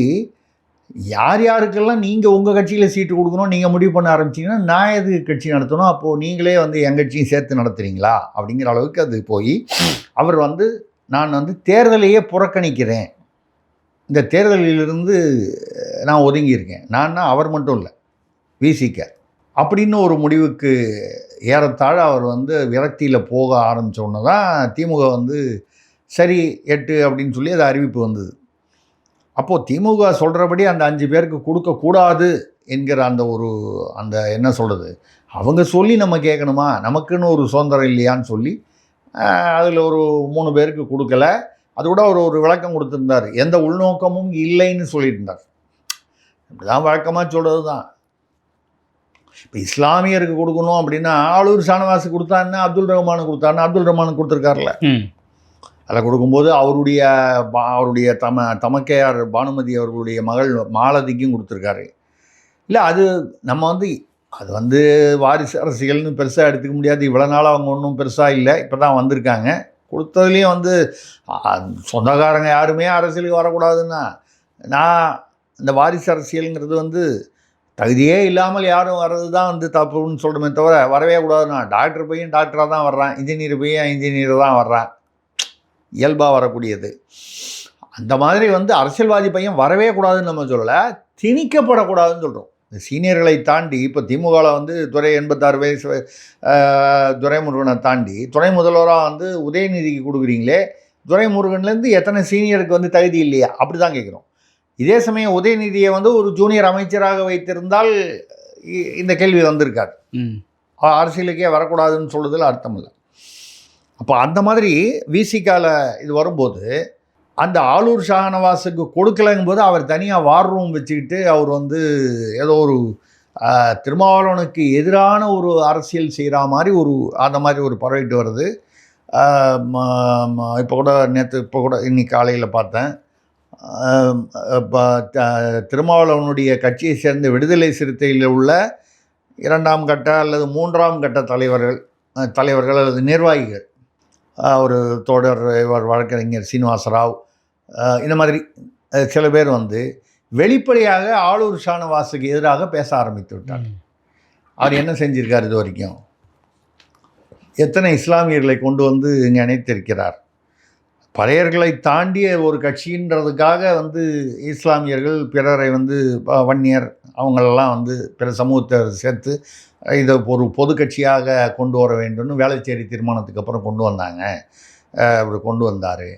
யார் யாருக்கெல்லாம் நீங்கள் உங்கள் கட்சியில் சீட்டு கொடுக்கணும் நீங்கள் முடிவு பண்ண ஆரம்பிச்சிங்கன்னா நான் எது கட்சி நடத்தணும், அப்போது நீங்களே வந்து என் கட்சியும் சேர்த்து நடத்துகிறீங்களா அப்படிங்கிற அளவுக்கு அது போய் அவர் வந்து நான் வந்து தேர்தலையே புறக்கணிக்கிறேன், இந்த தேர்தலிலிருந்து நான் ஒதுங்கியிருக்கேன், நான் அவர் மட்டும் இல்லை விசிக அப்படின்னு ஒரு முடிவுக்கு ஏறத்தாழ அவர் வந்து விரக்தியில் போக ஆரம்பித்தோன்னு தான் திமுக வந்து சரி 8 அப்படின்னு சொல்லி அது அறிவிப்பு வந்தது. அப்போது திமுக சொல்கிறபடி அந்த 5 பேருக்கு கொடுக்கக்கூடாது என்கிற அந்த என்ன சொல்கிறது, அவங்க சொல்லி நம்ம கேட்கணுமா, நமக்குன்னு ஒரு சுதந்திரம் இல்லையான்னு சொல்லி அதில் ஒரு 3 பேருக்கு கொடுக்கல. அது கூட அவர் ஒரு விளக்கம் கொடுத்துருந்தார், எந்த உள்நோக்கமும் இல்லைன்னு சொல்லியிருந்தார். இப்படி தான் வழக்கமாக சொல்கிறது தான். இப்போ இஸ்லாமியருக்கு கொடுக்கணும் அப்படின்னா ஆளூர் ஷானவாஸுக்கு கொடுத்தான்னா அப்துல் ரஹ்மானுக்கு கொடுத்தாருன்னா அப்துல் ரஹ்மானுக்கு கொடுத்துருக்காருல. அதில் கொடுக்கும்போது அவருடைய தமக்கையார் பானுமதி அவர்களுடைய மகள் மாலதிக்கும் கொடுத்துருக்காரு. இல்லை அது நம்ம வந்து அது வந்து வாரிசு அரசியல்னு பெருசாக எடுத்துக்க முடியாது. இவ்வளோ நாள் அவங்க ஒன்றும் பெருசாக இல்லை, இப்போ தான் வந்திருக்காங்க. கொடுத்ததுலேயும் வந்து சொந்தக்காரங்க யாருமே அரசியலுக்கு வரக்கூடாதுன்னா, நான் இந்த வாரிசு அரசியலுங்கிறது வந்து தகுதியே இல்லாமல் யாரும் வர்றது தான் வந்து தப்புன்னு சொல்கிறோமே தவிர வரவே கூடாதுன்னா, டாக்டர் பையன் டாக்டராக தான் வர்றான், இன்ஜினியர் பையன் இன்ஜினியர் தான் வர்றான், இயல்பாக வரக்கூடியது. அந்த மாதிரி வந்து அரசியல்வாதி பையன் வரவே கூடாதுன்னு நம்ம சொல்லலை, திணிக்கப்படக்கூடாதுன்னு சொல்கிறோம். இந்த சீனியர்களை தாண்டி இப்போ திமுகவில் வந்து 86 வயசு துரைமுருகனை தாண்டி துணை முதல்வராக வந்து உதயநிதிக்கு கொடுக்குறீங்களே, துரைமுருகன்லேருந்து எத்தனை சீனியருக்கு வந்து தகுதி இல்லையா அப்படி தான் கேட்குறோம். இதே சமயம் உதயநிதியை வந்து ஒரு ஜூனியர் அமைச்சராக வைத்திருந்தால் இந்த கேள்வி வந்திருக்காரு, அரசியலுக்கே வரக்கூடாதுன்னு சொல்றதில் அர்த்தம் இல்லை. அப்போ அந்த மாதிரி விசிகாவில் இது வரும்போது அந்த ஆளூர் ஷானவாஸுக்கு கொடுக்கலைங்கும்போது அவர் தனியாக வார் ரூம் வச்சுக்கிட்டு அவர் வந்து ஏதோ ஒரு திருமாவளவனுக்கு எதிரான ஒரு அரசியல் செய்கிற மாதிரி அந்த மாதிரி ஒரு பரவிட்டு வருது. இப்போ கூட இன்னைக்கு காலையில் பார்த்தேன், திருமாவளவனுடைய கட்சியை சேர்ந்த விடுதலை சிறுத்தையில் உள்ள 2ஆம் கட்ட அல்லது 3ஆம் கட்ட தலைவர்கள் அல்லது நிர்வாகிகள், ஒரு தோடர் வழக்கறிஞர் சீனிவாசராவ், இந்த மாதிரி சில பேர் வந்து வெளிப்படையாக ஆளூர் ஷானவாஸுக்கு எதிராக பேச ஆரம்பித்து விட்டார். அவர் என்ன செஞ்சிருக்கார், இது வரைக்கும் எத்தனை இஸ்லாமியர்களை கொண்டு வந்து இங்கே இணைத்திருக்கிறார். பறையர்களை தாண்டிய ஒரு கட்சின்றதுக்காக வந்து இஸ்லாமியர்கள் பிறரை வந்து வன்னியர் அவங்களெல்லாம் வந்து பிற சமூகத்தை சேர்த்து இதை ஒரு பொது கட்சியாக கொண்டு வர வேண்டும்னு வேளச்சேரி தீர்மானத்துக்கு அப்புறம் கொண்டு வந்தாங்க. அப்படி கொண்டு வந்தார்.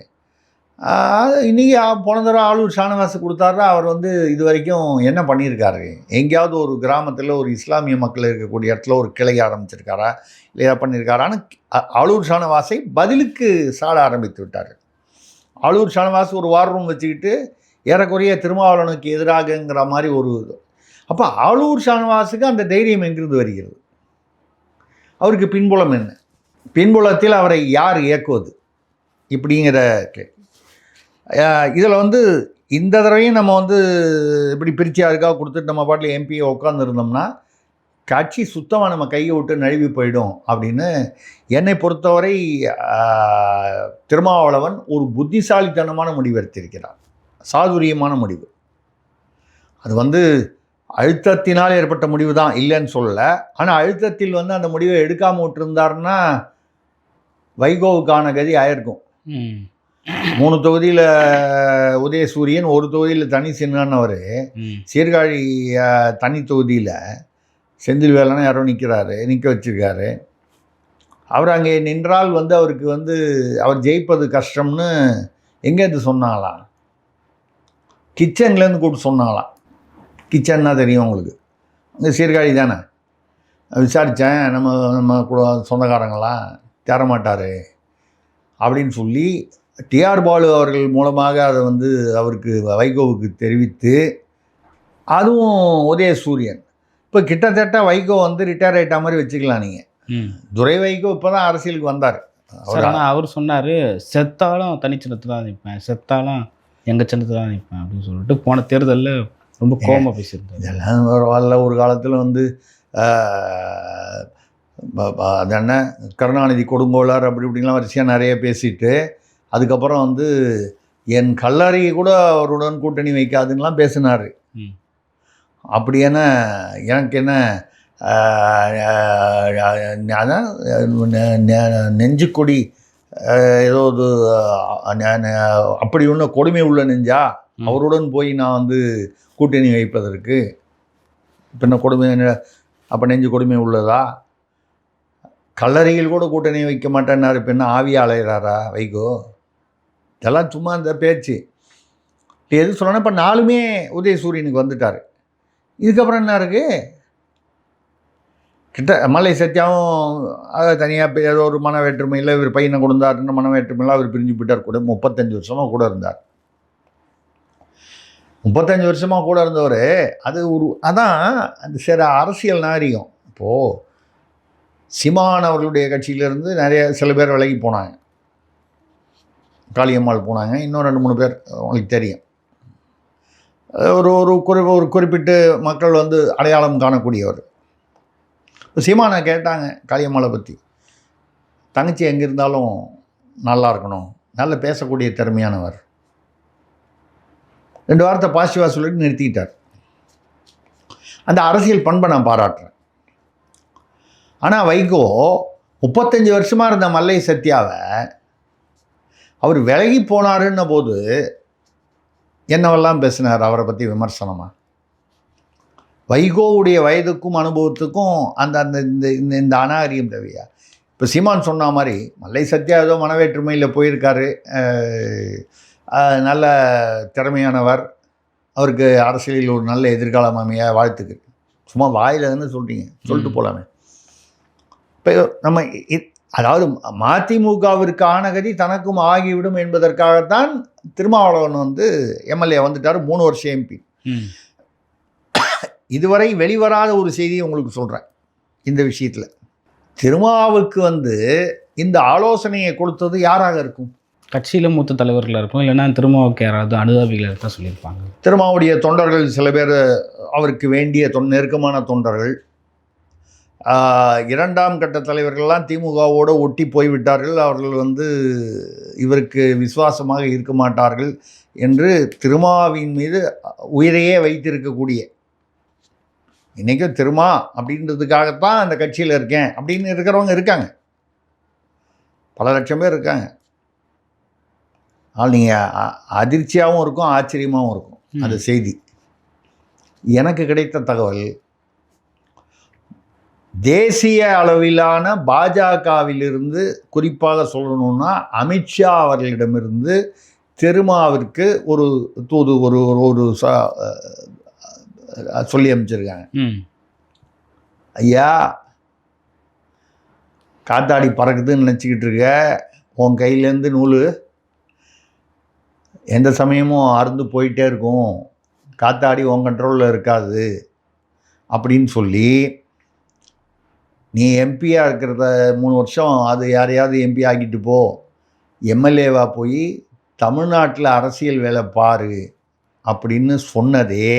இன்றைக்கி போன தடவை ஆளூர் ஷானவாஸ் கொடுத்தாருன்னா அவர் வந்து இது வரைக்கும் என்ன பண்ணியிருக்காரு, எங்கேயாவது ஒரு கிராமத்தில் ஒரு இஸ்லாமிய மக்கள் இருக்கக்கூடிய இடத்துல ஒரு கிளை ஆரம்பிச்சிருக்காரா, இல்லை ஏதாவது பண்ணியிருக்காரான்னு ஆளூர் ஷானவாஸை பதிலுக்கு சாட ஆரம்பித்து விட்டார். ஆளூர் ஷானவாஸ் ஒரு வார் ரூம் வச்சுக்கிட்டு ஏறக்குறைய திருமாவளவனுக்கு எதிராகங்கிற மாதிரி ஒரு இது. அப்போ ஆளூர் ஷானவாஸுக்கு அந்த தைரியம் எங்கிருந்து வருகிறது, அவருக்கு பின்புலம் என்ன, பின்புலத்தில் அவரை யார் இயக்குவது இப்படிங்கிற இதில் வந்து இந்த தடவையும் நம்ம வந்து இப்படி பிரித்து யாருக்காக கொடுத்துட்டு நம்ம பாட்டில் எம்பியை உட்காந்துருந்தோம்னா கட்சி சுத்தமாக நம்ம கையை விட்டு நழுவி போயிடும் அப்படின்னு என்னை பொறுத்தவரை திருமாவளவன் ஒரு புத்திசாலித்தனமான முடிவு எடுத்திருக்கிறார், சாதுரியமான முடிவு. அது வந்து அழுத்தத்தினால் ஏற்பட்ட முடிவு தான், இல்லைன்னு சொல்லலை. ஆனால் அழுத்தத்தில் வந்து அந்த முடிவை எடுக்காமல் விட்டுருந்தாருன்னா வைகோவுக்கான கதி ஆயிருக்கும். 3 தொகுதியில் உதயசூரியன், ஒரு தொகுதியில் தனி சின்னவர், சீர்காழி தனி தொகுதியில் செந்தில் வேலனை யாரோ நிற்க வச்சிருக்காரு. அவர் அங்கே நின்றால் அவருக்கு அவர் ஜெயிப்பது கஷ்டம்னு எங்கேருந்து சொன்னாங்களாம், கிச்சன்லேருந்து கூப்பிட்டு சொன்னாங்களாம். கிச்சன்னா தெரியும் உங்களுக்கு, அங்கே சீர்காழி தானே. விசாரித்தேன், நம்ம கூட சொந்தக்காரங்களாம் தரமாட்டார் அப்படின்னு சொல்லி டிஆர் பாலு அவர்கள் மூலமாக அதை அவருக்கு வைகோவுக்கு தெரிவித்து, அதுவும் உதயசூரியன் இப்போ கிட்டத்தட்ட வைகோ ரிட்டையர் ஆகிட்ட மாதிரி வச்சுக்கலாம் நீங்கள். துரை வைகோ இப்போ தான் அரசியலுக்கு வந்தார். அவர் சொன்னார், செத்தாலும் தனி சின்னத்தில் தான் நிற்பேன், செத்தாலும் எங்கள் சின்னத்தில் தான் நிற்பேன் அப்படின்னு சொல்லிட்டு போன தேர்தலில் ரொம்ப கோபமாக பேசியிருந்தார். இதெல்லாம் வரல. ஒரு காலத்தில் அது என்ன கருணாநிதி கொடுங்கோளார் அப்படி இப்படிலாம் வரிசையாக நிறைய பேசிட்டு, அதுக்கப்புறம் என் கல்லறையை கூட அவருடன் கூட்டணி வைக்காதுன்னெலாம் பேசினார். அப்படி என்ன எனக்கு என்ன அதான் நெஞ்சுக்கொடி ஏதோ அப்படி ஒன்று கொடுமை உள்ள நெஞ்சா அவருடன் போய் நான் கூட்டணி வைப்பதற்கு பின்ன கொடுமை அப்போ நெஞ்சு கொடுமை உள்ளதா? கல்லறையில் கூட கூட்டணி வைக்க மாட்டேன்னாரு. இப்போ என்ன ஆவியா அலைகிறாரா வைகோ? இதெல்லாம் சும்மா அந்த பேச்சு. இப்போ எது சொல்லணும், இப்போ 4மே உதயசூரியனுக்கு வந்துட்டார். இதுக்கப்புறம் என்ன இருக்குது? மல்லை சத்யாவும் அதை தனியாக ஏதோ ஒரு மன வேற்றுமையில் இவர் பையனை கொடுத்தாருன்னு மன வேற்றுமையில் அவர் பிரிஞ்சு போயிட்டார். கூட 35 வருஷமாக கூட இருந்தார். 35 வருஷமாக கூட இருந்தவர். அது அதான் அந்த சில அரசியல் நாகரிகம். இப்போது சீமான் அவர்களுடைய கட்சியிலேருந்து சில பேர் விலகி போனாங்க. காளியம்மாள் போனாங்க, இன்னும் 2-3 பேர் உங்களுக்கு தெரியும். ஒரு குறிப்பிட்ட மக்கள் அடையாளம் காணக்கூடியவர். இப்போ சீமானை கேட்டாங்க காளியம்மாளை பற்றி, தங்கச்சி எங்கே இருந்தாலும் நல்லா இருக்கணும், நல்லா பேசக்கூடிய திறமையானவர், 2 வார்த்தை பாசிட்டிவாக சொல்லிட்டு நிறுத்திக்கிட்டார். அந்த அரசியல் பண்பை நான் பாராட்டுறேன். ஆனால் வைகோ 35 வருஷமாக இருந்த மல்லை சத்யாவை அவர் விலகி போனாருன்ன போது என்னவெல்லாம் பேசினார் அவரை பற்றி விமர்சனமாக. வைகோவுடைய வயதுக்கும் அனுபவத்துக்கும் இந்த அநாகரியம் தேவையா? இப்போ சீமான் சொன்ன மாதிரி மல்லை சத்யா ஏதோ மனவேற்றுமையில் போயிருக்காரு, நல்ல திறமையானவர், அவருக்கு அரசியலில் ஒரு நல்ல எதிர்காலம் அமைய வாழ்த்துக்கு. சும்மா வாயில் தானே சொல்கிறீங்க, சொல்லிட்டு போகலாமே. இப்போ நம்ம அதாவது மதிமுகவிற்கு ஆனகதி தனக்கும் ஆகிவிடும் என்பதற்காகத்தான் திருமாவளவன் எம்எல்ஏ வந்துட்டார், 3 வருஷம் எம்பி. இதுவரை வெளிவராத ஒரு செய்தியை உங்களுக்கு சொல்கிறேன். இந்த விஷயத்தில் திருமாவுக்கு இந்த ஆலோசனையை கொடுத்தது யாராக இருக்கும்? கட்சியில் மூத்த தலைவர்களாக இருக்கும், இல்லைன்னா திருமாவுக்கு யாராவது அனுதாபிகள் தான் சொல்லியிருப்பாங்க. திருமாவுடைய தொண்டர்கள் சில பேர், அவருக்கு வேண்டிய நெருக்கமான தொண்டர்கள், 2ஆம் கட்ட தலைவர்கள்லாம் திமுகவோடு ஒட்டி போய்விட்டார்கள். அவர்கள் இவருக்கு விசுவாசமாக இருக்க மாட்டார்கள் என்று திருமாவின் மீது உயிரையே வைத்திருக்கக்கூடிய, இன்றைக்கும் திருமா அப்படின்றதுக்காகத்தான் அந்த கட்சியில் இருக்கேன் அப்படின்னு இருக்கிறவங்க இருக்காங்க, பல லட்சம் பேர் இருக்காங்க. ஆனால் நீங்கள் அதிர்ச்சியாகவும் இருக்கும், ஆச்சரியமாகவும் இருக்கும் அந்த செய்தி. எனக்கு கிடைத்த தகவல், தேசிய அளவிலான பாஜகவிலிருந்து குறிப்பாக சொல்லணும்னா அமித்ஷா அவர்களிடமிருந்து திருமாவிற்கு ஒரு தூது ஒரு சொல்லி அமைச்சிருக்காங்க. ஐயா, காத்தாடி பறக்குதுன்னு நினச்சிக்கிட்டு இருக்க, உன் கையிலேருந்து நூல் எந்த சமயமும் அறுந்து போயிட்டே இருக்கும், காத்தாடி உன் கண்ட்ரோலில் இருக்காது அப்படின்னு சொல்லி, நீ எம்பியாக இருக்கிறத 3 வருஷம் அது யாரையாவது எம்பி ஆக்கிட்டு போ, எம்எல்ஏவாக போய் தமிழ்நாட்டில் அரசியல் வேலை பாரு அப்படின்னு சொன்னதே.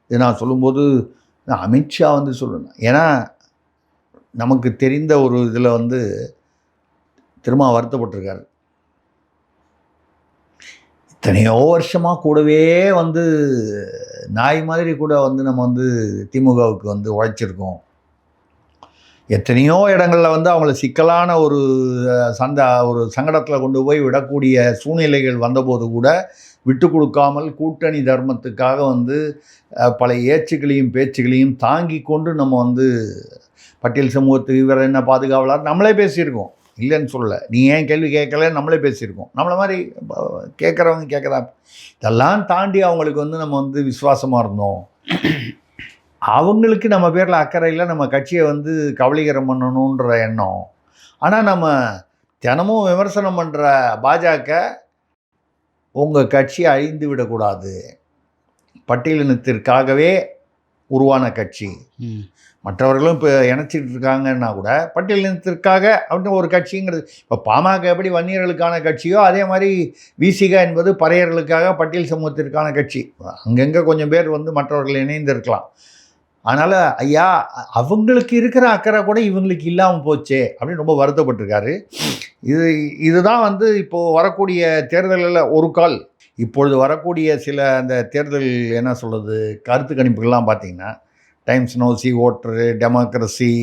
இது நான் சொல்லும்போது அமித்ஷா சொல்லணும், ஏன்னா நமக்கு தெரிந்த ஒரு இதில் திரும்ப வருத்தப்பட்டிருக்காரு. இத்தனையோ வருஷமாக கூடவே நாய் மாதிரி கூட நம்ம திமுகவுக்கு உழைச்சிருக்கோம். எத்தனையோ இடங்களில் வந்து அவங்கள சிக்கலான ஒரு சங்கடத்தில் கொண்டு போய் விடக்கூடிய சூழ்நிலைகள் வந்தபோது கூட விட்டு கொடுக்காமல் கூட்டணி தர்மத்துக்காக வந்து பல ஏச்சுக்களையும் பேச்சுக்களையும் தாங்கி கொண்டு நம்ம வந்து பட்டியல் சமூகத்துக்கு இவர் என்ன பாதுகாவலர் நம்மளே பேசியிருக்கோம், இல்லைன்னு சொல்ல. நீ ஏன் கேள்வி கேட்கல, நம்மளே பேசியிருக்கோம். நம்மளை மாதிரி கேட்குறவங்க கேட்குறா. இதெல்லாம் தாண்டி அவங்களுக்கு வந்து நம்ம வந்து விசுவாசமாக இருந்தோம். அவங்களுக்கு நம்ம பேரில் அக்கறை இல்லை, நம்ம கட்சியை வந்து கபலீகரம் பண்ணணுன்ற எண்ணம். ஆனால் நம்ம தினமும் விமர்சனம் பண்ணுற பாஜக உங்கள் கட்சியை அழிந்து விடக்கூடாது, பட்டியலினத்திற்காகவே உருவான கட்சி, மற்றவர்களும் இப்போ இணைச்சிட்டு இருக்காங்கன்னா கூட பட்டியலினத்திற்காக அப்படின்னு ஒரு கட்சிங்கிறது. இப்போ பாமக எப்படி வன்னியர்களுக்கான கட்சியோ அதே மாதிரி விசிக என்பது பறையர்களுக்காக பட்டியல் சமூகத்திற்கான கட்சி. அங்கங்கே கொஞ்சம் பேர் வந்து மற்றவர்கள் இணைந்திருக்கலாம். அதனால் ஐயா அவங்களுக்கு இருக்கிற அக்கறை கூட இவங்களுக்கு இல்லாமல் போச்சே அப்படின்னு ரொம்ப வருத்தப்பட்டிருக்காரு. இதுதான் வந்து இப்போது வரக்கூடிய தேர்தலில் ஒரு கால், இப்பொழுது வரக்கூடிய சில அந்த தேர்தல் என்ன சொல்கிறது கருத்து கணிப்புகள்லாம் பார்த்திங்கன்னா டைம்ஸ் நோ, சி ஓட்டரு, டெமோக்ரஸி,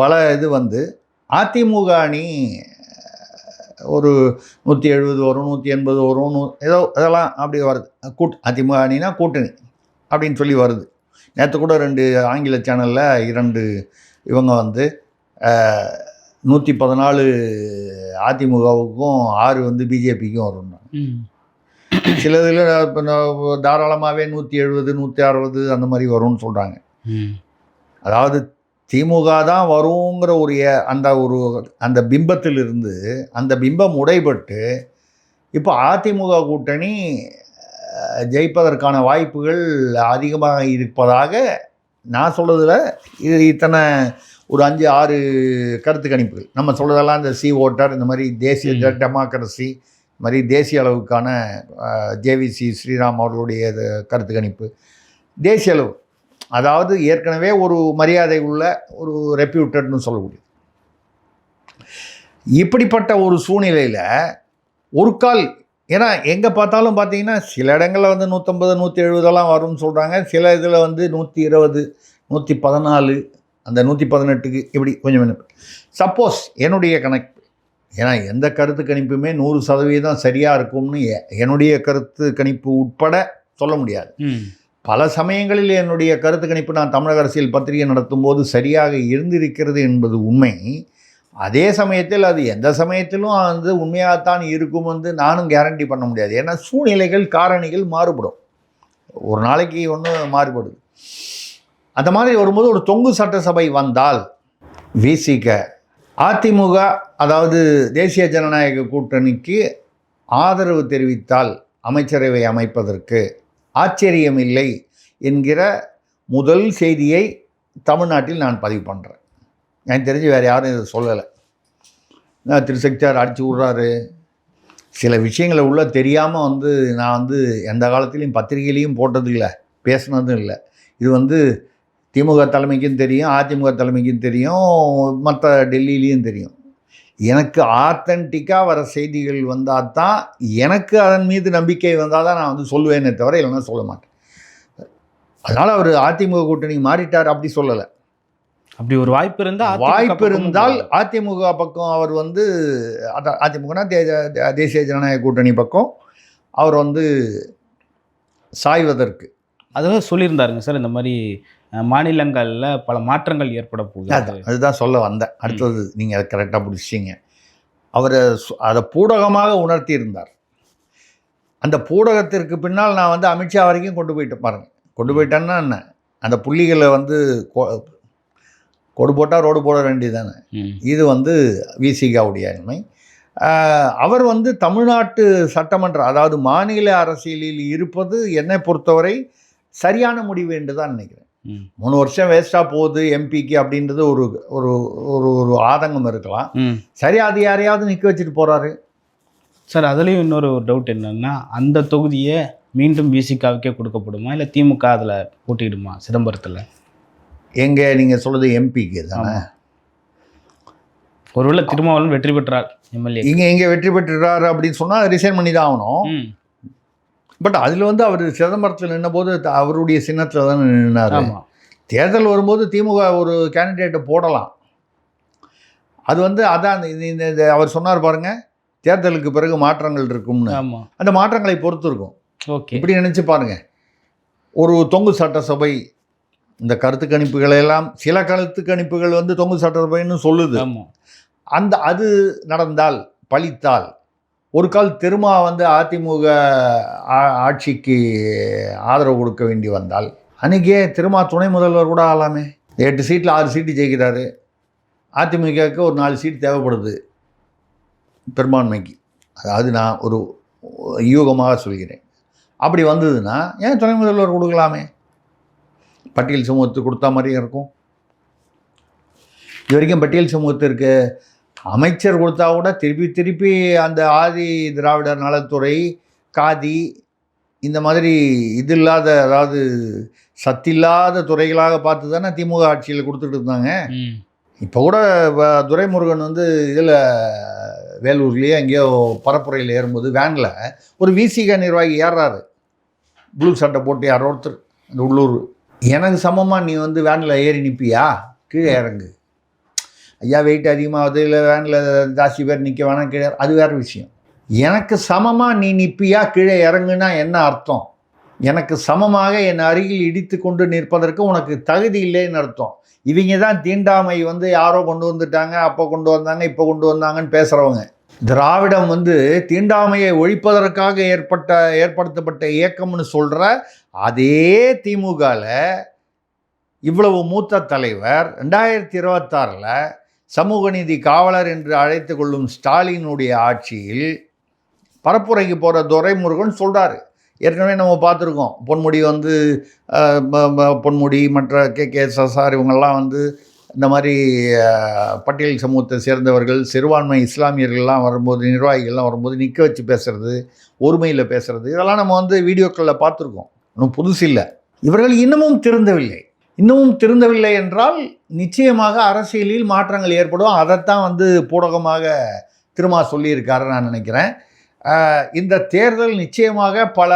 பல இது வந்து அதிமுக அணி ஒரு 170 வரும், 180 வரும், ஏதோ இதெல்லாம் அப்படி வருது. அதிமுக அணினா கூட்டணி அப்படின்னு சொல்லி வருது. நேற்று கூட 2 ஆங்கில சேனலில் 2 இவங்க வந்து 114 அதிமுகவுக்கும் 6 வந்து பிஜேபிக்கும் வரும். சில இதில் இப்போ தாராளமாகவே 170, 160 அந்த மாதிரி வரும்னு சொல்கிறாங்க. அதாவது திமுக தான் வருங்கிற அந்த பிம்பத்திலிருந்து அந்த பிம்பம் உடைபட்டு இப்போ அதிமுக கூட்டணி ஜெயிப்பதற்கான வாய்ப்புகள் அதிகமாக இருப்பதாக நான் சொல்கிறதுல இத்தனை ஒரு 5-6 கருத்து கணிப்புகள். நம்ம சொல்கிறதெல்லாம் இந்த சி ஓட்டர், இந்த மாதிரி தேசிய டெமோக்ரஸி, மாதிரி தேசிய அளவுக்கான ஜேவிசி ஸ்ரீராம் அவர்களுடைய கருத்து கணிப்பு தேசிய அளவு, அதாவது ஏற்கனவே ஒரு மரியாதை உள்ள ஒரு ரெப்யூட்டட்னு சொல்லக்கூடியது. இப்படிப்பட்ட ஒரு சூழ்நிலையில் ஒரு கால், ஏன்னா எங்கே பார்த்தாலும் பார்த்தீங்கன்னா சில இடங்களில் வந்து 150, 170 வரும்னு சொல்கிறாங்க. சில இதில் வந்து 120, 114, அந்த 118க்கு இப்படி கொஞ்சம் கொஞ்சம். சப்போஸ் என்னுடைய கணக்கு, ஏன்னா எந்த கருத்து கணிப்புமே 100% சரியாக இருக்கும்னு என்னுடைய கருத்து கணிப்பு உட்பட சொல்ல முடியாது. பல சமயங்களில் என்னுடைய கருத்து கணிப்பு நான் தமிழக அரசியல் பத்திரிகை நடத்தும் போது சரியாக இருந்திருக்கிறது என்பது உண்மை. அதே சமயத்தில் அது எந்த சமயத்திலும் வந்து உண்மையாகத்தான் இருக்கும் வந்து நானும் கேரண்டி பண்ண முடியாது. ஏன்னா சூழ்நிலைகள், காரணிகள் மாறுபடும், ஒரு நாளைக்கு ஒன்று மாறுபடுது. அந்த மாதிரி வரும்போது ஒரு தொங்கு சட்டசபை வந்தால் விசிக அதிமுக, அதாவது தேசிய ஜனநாயக கூட்டணிக்கு ஆதரவு தெரிவித்தால் அமைச்சரவை அமைப்பதற்கு ஆச்சரியமில்லை என்கிற முதல் செய்தியை தமிழ்நாட்டில் நான் பதிவு பண்ணுறேன். எனக்கு தெரிஞ்சு வேறு யாரும் இதை சொல்லலை. திருசக்தியார் அடித்து விட்றாரு, சில விஷயங்களை உள்ள தெரியாமல் வந்து நான் வந்து எந்த காலத்துலேயும் பத்திரிகையிலையும் போட்டதில்லை, பேசுனதும் இல்லை. இது வந்து திமுக தலைமைக்கும் தெரியும், அதிமுக தலைமைக்கும் தெரியும், மற்ற டெல்லியிலையும் தெரியும். எனக்கு ஆத்தென்டிக்காக வர செய்திகள் வந்தால் தான், எனக்கு அதன் மீது நம்பிக்கை வந்தால் தான் நான் வந்து சொல்லுவேனே தவிர இல்லைன்னா சொல்ல மாட்டேன். அதனால் அவர் அதிமுக கூட்டணி மாறிட்டார் அப்படி சொல்லலை. அப்படி ஒரு வாய்ப்பு இருந்தால் அதிமுக பக்கம் அவர் வந்து அதிமுகனா தேசிய ஜனநாயக கூட்டணி பக்கம் அவர் வந்து சாய்வதற்கு அதாவது சொல்லியிருந்தாருங்க சார். இந்த மாதிரி மாநிலங்களில் பல மாற்றங்கள் ஏற்பட போகுது, அதுதான் சொல்ல வந்தேன். அடுத்தது நீங்கள் அதை கரெக்டாக பிடிச்சிங்க. அவர் அதை பூடகமாக உணர்த்தி இருந்தார். அந்த பூடகத்திற்கு பின்னால் நான் வந்து அமித்ஷா வரைக்கும் கொண்டு போயிட்டேன்னா என்ன, அந்த புள்ளிகளை வந்து கொடு போட்டால் ரோடு போட வேண்டியதானே. இது வந்து விசிகாவுடைய அண்மை. அவர் வந்து தமிழ்நாட்டு சட்டமன்ற, அதாவது மாநில அரசியலில் இருப்பது என்னை பொறுத்தவரை சரியான முடிவு என்று தான் நினைக்கிறேன். 3 வருஷம் வேஸ்ட்டாக போகுது எம்பிக்கு அப்படின்றது ஒரு ஒரு ஒரு ஆதங்கம் இருக்கலாம். சரி, அது யாரையாவது நிற்க வச்சுட்டு போகிறாரு சார். அதுலேயும் இன்னொரு டவுட் என்னென்னா, அந்த தொகுதியை மீண்டும் விசிகாவுக்கே கொடுக்கப்படுமா, இல்லை திமுக அதில் போட்டிடுமா சிதம்பரத்தில்? எங்கே நீங்கள் சொல்கிறது எம்பிக்கு தானே? ஒருவேளை திருமாவளவன் வெற்றி பெற்றார் எம்எல்ஏ, எங்கே வெற்றி பெற்றுறாரு அப்படின்னு சொன்னால் ரிசைன் பண்ணி தான் ஆகணும். பட் அதில் வந்து அவர் சிதம்பரத்தில் நின்ன போது அவருடைய சின்னத்தில் தான் நின்னார். தேர்தல் வரும்போது திமுக ஒரு கேண்டிடேட்டை போடலாம். அது வந்து அதான் இந்த அவர் சொன்னார் பாருங்க, தேர்தலுக்கு பிறகு மாற்றங்கள் இருக்கும்னு. ஆமாம். அந்த மாற்றங்களை பொறுத்து இருக்கும். ஓகே. இப்படி நினச்சி பாருங்க, ஒரு தொங்கு சட்டசபை, இந்த கருத்து கணிப்புகள் எல்லாம் சில கருத்து கணிப்புகள் வந்து தொங்கு சட்டசபைன்னு சொல்லுது. ஆமாம். அது நடந்தால், பலித்தால், ஒரு கால் திருமா வந்து அதிமுக ஆட்சிக்கு ஆதரவு கொடுக்க வேண்டி வந்தால், அன்றைக்கே திருமா துணை முதல்வர் கூட ஆகலாமே. 8 சீட்டில் 6 சீட்டு ஜெயிக்கிறாரு. அதிமுகவுக்கு ஒரு 4 சீட் தேவைப்படுது பெரும்பான்மைக்கு. அதாவது நான் ஒரு யூகமாக சொல்கிறேன். அப்படி வந்ததுன்னா ஏன் துணை முதல்வர் கொடுக்கலாமே? பட்டியல் சமூகத்துக்கு கொடுத்தா மாதிரியும் இருக்கும். இது வரைக்கும் பட்டியல் சமூகத்திற்கு அமைச்சர் கொடுத்தா கூட திருப்பி அந்த ஆதி திராவிடர் நலத்துறை, காதி, இந்த மாதிரி இது இல்லாத, அதாவது சத்தில்லாத துறைகளாக பார்த்து தானே திமுக ஆட்சியில் கொடுத்துட்டு இருந்தாங்க. இப்போ கூட துரைமுருகன் வந்து இதில் வேலூர்லேயே எங்கேயோ பரப்புரையில் ஏறும்போது வேனில் ஒரு விசிக நிர்வாகி ஏறுறாரு, ப்ளூ சட்டை போட்டு யாரோ ஒருத்தர், அந்த உள்ளூர். எனக்கு சமமாக நீ வந்து வேனில் ஏறி நிற்பியா? கீழே இறங்கு ஐயா, வெயிட் அதிகமாகுது, இல்லை வேனில் ஜாஸ்தி பேர் நிற்க வேணாம், கீழே, அது வேறு விஷயம். எனக்கு சமமாக நீ நிற்பியா? கீழே இறங்குன்னா என்ன அர்த்தம்? எனக்கு சமமாக என் அருகில் இடித்து கொண்டு நிற்பதற்கு உனக்கு தகுதி இல்லைன்னு அர்த்தம். இவங்க தான் தீண்டாமை வந்து யாரோ கொண்டு வந்துட்டாங்க, அப்போ கொண்டு வந்தாங்க, இப்போ கொண்டு வந்தாங்கன்னு பேசுகிறவங்க. திராவிடம் வந்து தீண்டாமையை ஒழிப்பதற்காக ஏற்படுத்தப்பட்ட இயக்கம்னு சொல்கிற அதே திமுகவில் இவ்வளவு மூத்த தலைவர் 2026 சமூக நீதி காவலர் என்று அழைத்து கொள்ளும் ஸ்டாலினுடைய ஆட்சியில் பரப்புரைக்கு போகிற துரைமுருகன் சொல்கிறாரு. ஏற்கனவே நம்ம பார்த்துருக்கோம், பொன்முடி வந்து பொன்முடி மற்ற KKSSR இவங்கெல்லாம் வந்து இந்த மாதிரி பட்டியல் சமூகத்தை சேர்ந்தவர்கள், சிறுபான்மை இஸ்லாமியர்கள்லாம் வரும்போது, நிர்வாகிகள்லாம் வரும்போது நிற்க வச்சு பேசுகிறது, ஒருமையில் பேசுகிறது, இதெல்லாம் நம்ம வந்து வீடியோக்களில் பார்த்துருக்கோம். இன்னும் புதுசு இல்லை. இவர்கள் இன்னமும் திருந்தவில்லை என்றால் நிச்சயமாக அரசியலில் மாற்றங்கள் ஏற்படும். அதைத்தான் வந்து பூடகமாக திருமா சொல்லியிருக்காரு நான் நினைக்கிறேன். இந்த தேர்தல் நிச்சயமாக பல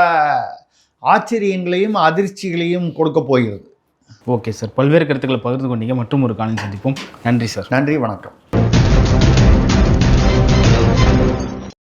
ஆச்சரியங்களையும் அதிர்ச்சிகளையும் கொடுக்க போகிறது. ஓகே சார், பல்வேறு கருத்துக்களை பகிர்ந்து கொண்டீங்க. மற்றும் ஒரு காலையில் சந்திப்போம். நன்றி சார். நன்றி, வணக்கம்.